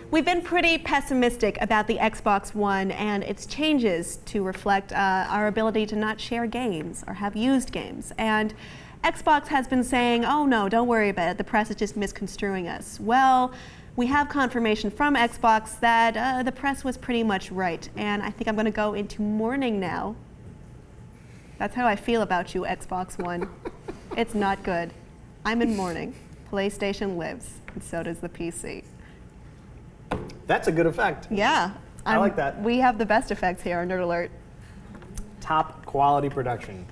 We've been pretty pessimistic about the Xbox One and its changes to reflect our ability to not share games or have used games. And Xbox has been saying, oh no, don't worry about it, the press is just misconstruing us. Well, we have confirmation from Xbox that the press was pretty much right. And I think I'm going to go into mourning now. That's how I feel about you, Xbox One. It's not good. I'm in mourning. PlayStation lives, and so does the PC. That's a good effect. Yeah. I like that. We have the best effects here on Nerd Alert. Top quality production.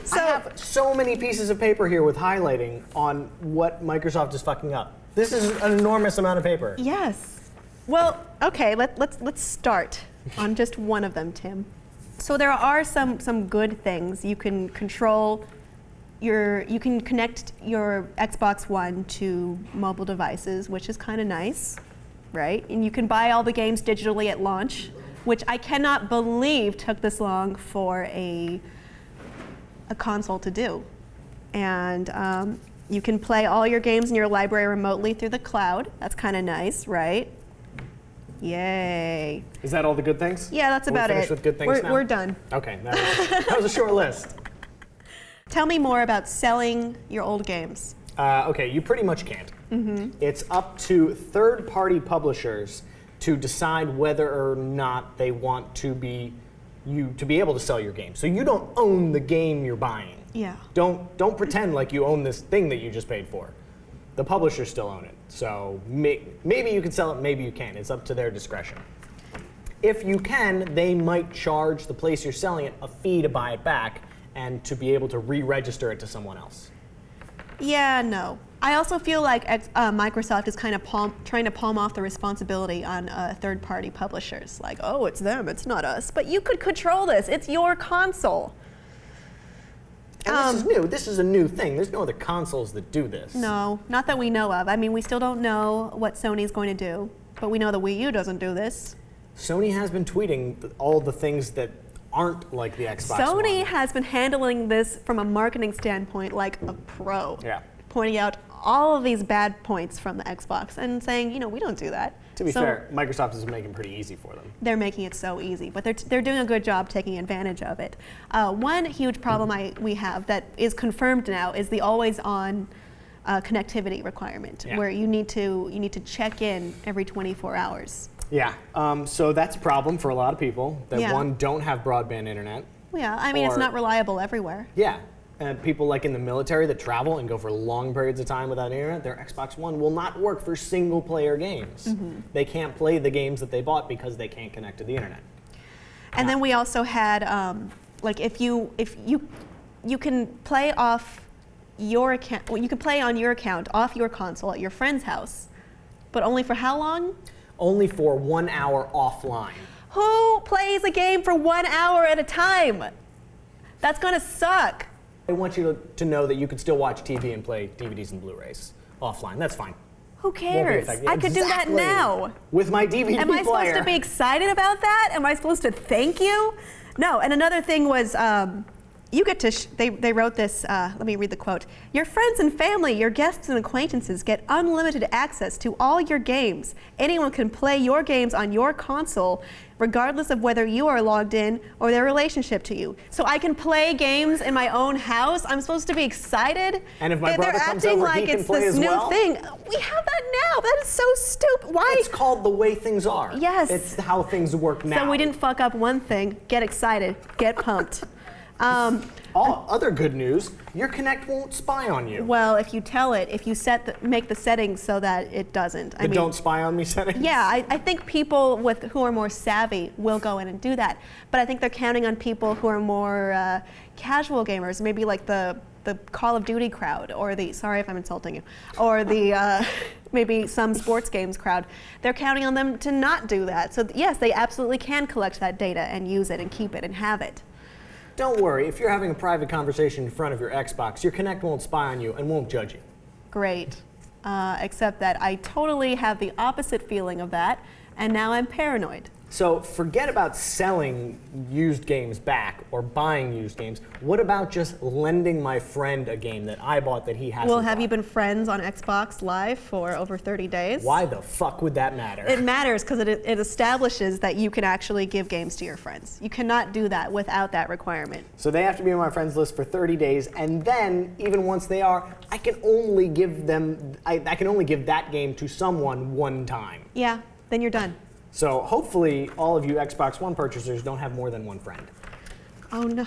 So, I have so many pieces of paper here with highlighting on what Microsoft is fucking up. This is an enormous amount of paper. yes. Well, okay, let's start on just one of them, Tim. So there are some good things. You can control you can connect your Xbox One to mobile devices, which is kind of nice, right? And you can buy all the games digitally at launch, which I cannot believe took this long for a console to do. And you can play all your games in your library remotely through the cloud. That's kind of nice, right? Yay. Is that all the good things? Yeah, that's about it. We're finished with good things now? We're done. Okay, that was a short list. Tell me more about selling your old games. Okay, you pretty much can't. It's up to third-party publishers to decide whether or not they want to be able to sell your game. So you don't own the game you're buying. Yeah. Don't pretend like you own this thing that you just paid for. The publishers still own it. So maybe you can sell it, maybe you can't. It's up to their discretion. If you can, they might charge the place you're selling it a fee to buy it back and to be able to re-register it to someone else. Yeah, no. I also feel like Microsoft is kind of trying to palm off the responsibility on third-party publishers. Like, oh, it's them, it's not us. But you could control this. It's your console. And this is new. This is a new thing. There's no other consoles that do this. No, not that we know of. I mean, we still don't know what Sony's going to do, but we know the Wii U doesn't do this. Sony has been tweeting all the things that aren't like the Xbox Sony One. has been handling this from a marketing standpoint like a pro. Yeah. Pointing out all of these bad points from the Xbox and saying, you know, we don't do that. To be fair, Microsoft is making it pretty easy for them. They're making it so easy, but they're doing a good job taking advantage of it. One huge problem we have that is confirmed now is the always-on connectivity requirement, where you need to check in every 24 hours. Yeah, so that's a problem for a lot of people that one, don't have broadband internet. Yeah, I mean, it's not reliable everywhere. Yeah, and people like in the military that travel and go for long periods of time without internet, their Xbox One will not work for single-player games. They can't play the games that they bought because they can't connect to the internet. And then we also had, like, if you can play off your account, well, you can play on your account off your console at your friend's house, but only for how long? Only for 1 hour offline. Who plays a game for 1 hour at a time? That's gonna suck. I want you to know that you can still watch TV and play DVDs and Blu-rays offline. That's fine. Who cares? I could do that now. With my DVD player. Am I supposed to be excited about that? Am I supposed to thank you? No, and another thing was, you get to, they wrote this, let me read the quote. Your friends and family, your guests and acquaintances get unlimited access to all your games. Anyone can play your games on your console, regardless of whether you are logged in or their relationship to you. So I can play games in my own house. I'm supposed to be excited. And if my brother comes acting over, like he can it's play this as new well? thing. We have that now. That is so stupid. Why? It's called the way things are. Yes. It's how things work now. So we didn't fuck up one thing. Get excited. Get pumped. All other good news, your Kinect won't spy on you. Well, if you tell it, if you make the settings so that it doesn't. I mean, don't spy on me settings? Yeah, I think people who are more savvy will go in and do that. But I think they're counting on people who are more casual gamers, maybe like the Call of Duty crowd, or the, sorry if I'm insulting you, or the maybe some sports games crowd. They're counting on them to not do that. So yes, they absolutely can collect that data and use it and keep it and have it. Don't worry, if you're having a private conversation in front of your Xbox, your Kinect won't spy on you and won't judge you. Great. Except that I totally have the opposite feeling of that, and now I'm paranoid. So forget about selling used games back or buying used games. What about just lending my friend a game that I bought that he hasn't Well, have bought? you been friends on Xbox Live for over 30 days? Why the fuck would that matter? It matters because it establishes that you can actually give games to your friends. You cannot do that without that requirement. So they have to be on my friends list for 30 days, and then even once they are, I can only give them. I can only give that game to someone one time. Yeah, then you're done. So hopefully all of you Xbox One purchasers don't have more than one friend. Oh no.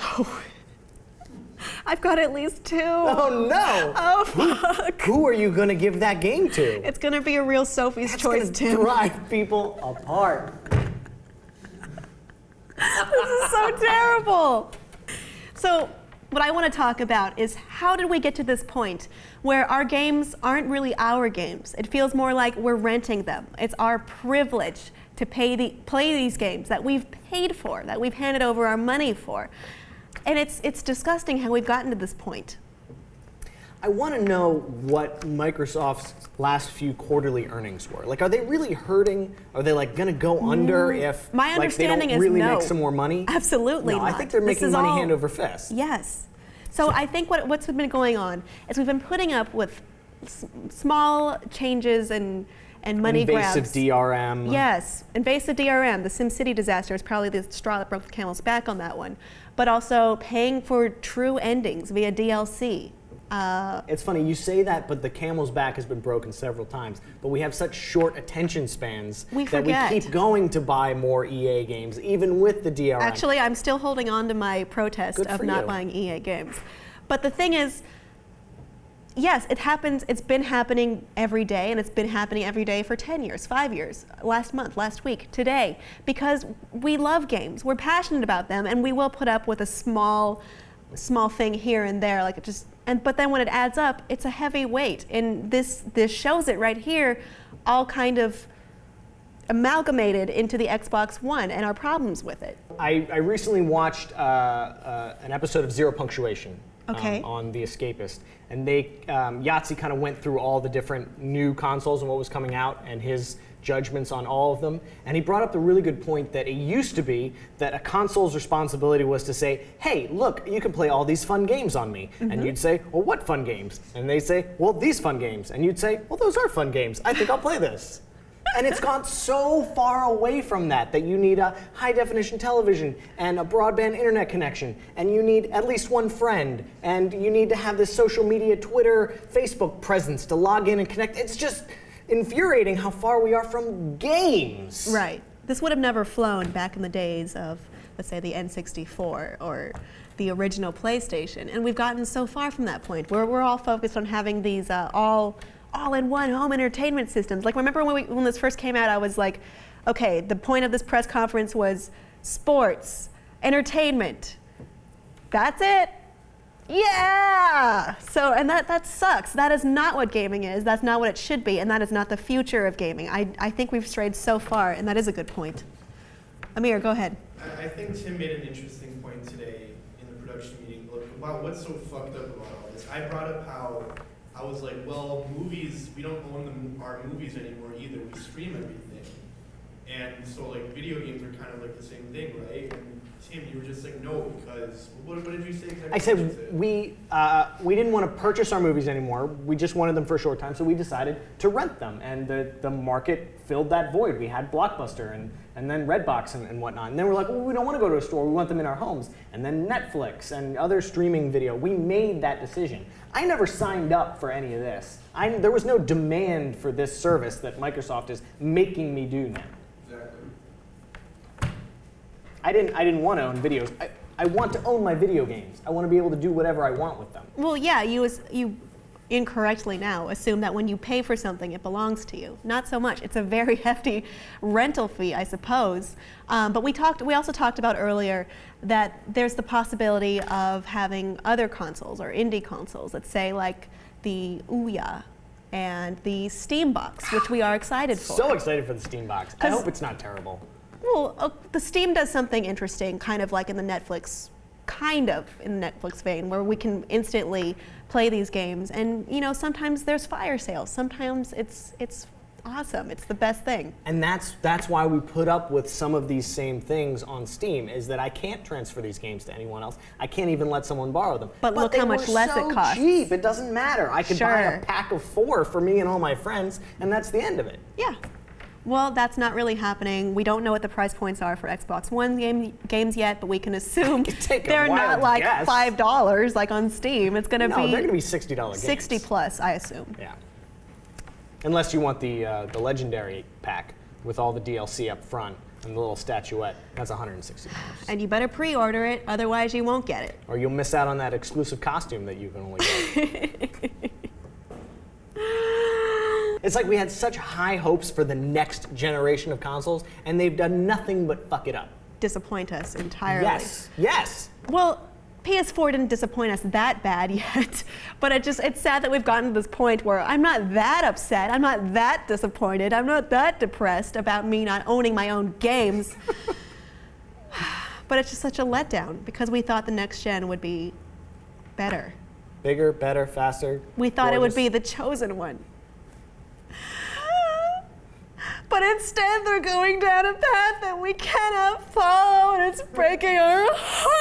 I've got at least 2. Oh no! Oh fuck. Who are you gonna give that game to? It's gonna be a real Sophie's That's choice, gonna Tim. drive people apart. This is so terrible. So what I want to talk about is how did we get to this point where our games aren't really our games? It feels more like we're renting them. It's our privilege to play these games that we've paid for, that we've handed over our money for. And it's disgusting how we've gotten to this point. I want to know what Microsoft's last few quarterly earnings were. Like, are they really hurting? Are they like going to go under if My understanding they is don't really no. make some more money? Absolutely No, not. I think they're This making is money all- hand over fist. Yes. So I think what's been going on is we've been putting up with small changes and money Invasive grabs. DRM. Yes, invasive DRM. The SimCity disaster is probably the straw that broke the camel's back on that one. But also paying for true endings via DLC. It's funny, you say that, but the camel's back has been broken several times. But we have such short attention spans We that forget. we keep going to buy more EA games, even with the DRM. Actually, I'm still holding on to my protest Good of for not you. buying EA games. But the thing is, yes, it happens. It's been happening every day, and it's been happening every day for 10 years, 5 years, last month, last week, today, because we love games. We're passionate about them, and we will put up with a small thing here and there, like it just. But then when it adds up, it's a heavy weight, and this shows it right here, all kind of amalgamated into the Xbox One and our problems with it. I recently watched an episode of Zero Punctuation Okay. on The Escapist, and Yahtzee kind of went through all the different new consoles and what was coming out and his judgments on all of them. And he brought up the really good point that it used to be that a console's responsibility was to say, hey, look, you can play all these fun games on me. Mm-hmm. And you'd say, well, what fun games? And they'd say, well, these fun games. And you'd say, well, those are fun games. I think I'll play this. And it's gone so far away from that you need a high-definition television and a broadband internet connection, and you need at least one friend, and you need to have this social media, Twitter, Facebook presence to log in and connect. It's just infuriating how far we are from games. Right. This would have never flown back in the days of, let's say, the N64 or the original PlayStation. And we've gotten so far from that point where we're all focused on having these all-in-one home entertainment systems. Like, remember when this first came out, I was like, okay, the point of this press conference was sports, entertainment. That's it. Yeah! So, and that sucks. That is not what gaming is. That's not what it should be, and that is not the future of gaming. I think we've strayed so far, and that is a good point. Amir, go ahead. I think Tim made an interesting point today in the production meeting. Look, about what's so fucked up about all this. I brought up how I was like, well, movies, we don't own our movies anymore either. We stream everything. And so, like, video games are kind of like the same thing, right? And Tim, you were just like, no, because what did you say exactly? I said we didn't want to purchase our movies anymore. We just wanted them for a short time, so we decided to rent them. And the market filled that void. We had Blockbuster and then Redbox and whatnot. And then we're like, well, we don't want to go to a store. We want them in our homes. And then Netflix and other streaming video. We made that decision. I never signed up for any of this. There was no demand for this service that Microsoft is making me do now. I didn't want to own videos. I want to own my video games. I want to be able to do whatever I want with them. Well, yeah, you incorrectly now assume that when you pay for something, it belongs to you. Not so much. It's a very hefty rental fee, I suppose. But we also talked about earlier that there's the possibility of having other consoles or indie consoles, let's say like the Ouya and the Steam Box, which we are excited for. So excited for the Steam Box. I hope it's not terrible. Well, the Steam does something interesting, kind of in the Netflix vein, where we can instantly play these games. And sometimes there's fire sales. Sometimes it's awesome. It's the best thing. And that's why we put up with some of these same things on Steam, is that I can't transfer these games to anyone else. I can't even let someone borrow them. But look they how much were less so it costs. cheap. It doesn't matter. I could buy a Sure. pack of 4 for me and all my friends, and that's the end of it. Yeah. Well, that's not really happening. We don't know what the price points are for Xbox One games yet, but we can assume take a they're not wild like guess. $5 like on Steam. It's going to No, be they're going to be $60 games. 60 plus, I assume. Yeah. Unless you want the legendary pack with all the DLC up front and the little statuette, that's $160. And you better pre-order it, otherwise you won't get it. Or you'll miss out on that exclusive costume that you can only get. It's like we had such high hopes for the next generation of consoles, and they've done nothing but fuck it up. Disappoint us entirely. Yes. Well, PS4 didn't disappoint us that bad yet, but it's sad that we've gotten to this point where I'm not that upset, I'm not that disappointed, I'm not that depressed about me not owning my own games. But it's just such a letdown because we thought the next gen would be better. Bigger, better, faster. We thought it would gorgeous. be the chosen one. But instead they're going down a path that we cannot follow, and it's breaking our hearts.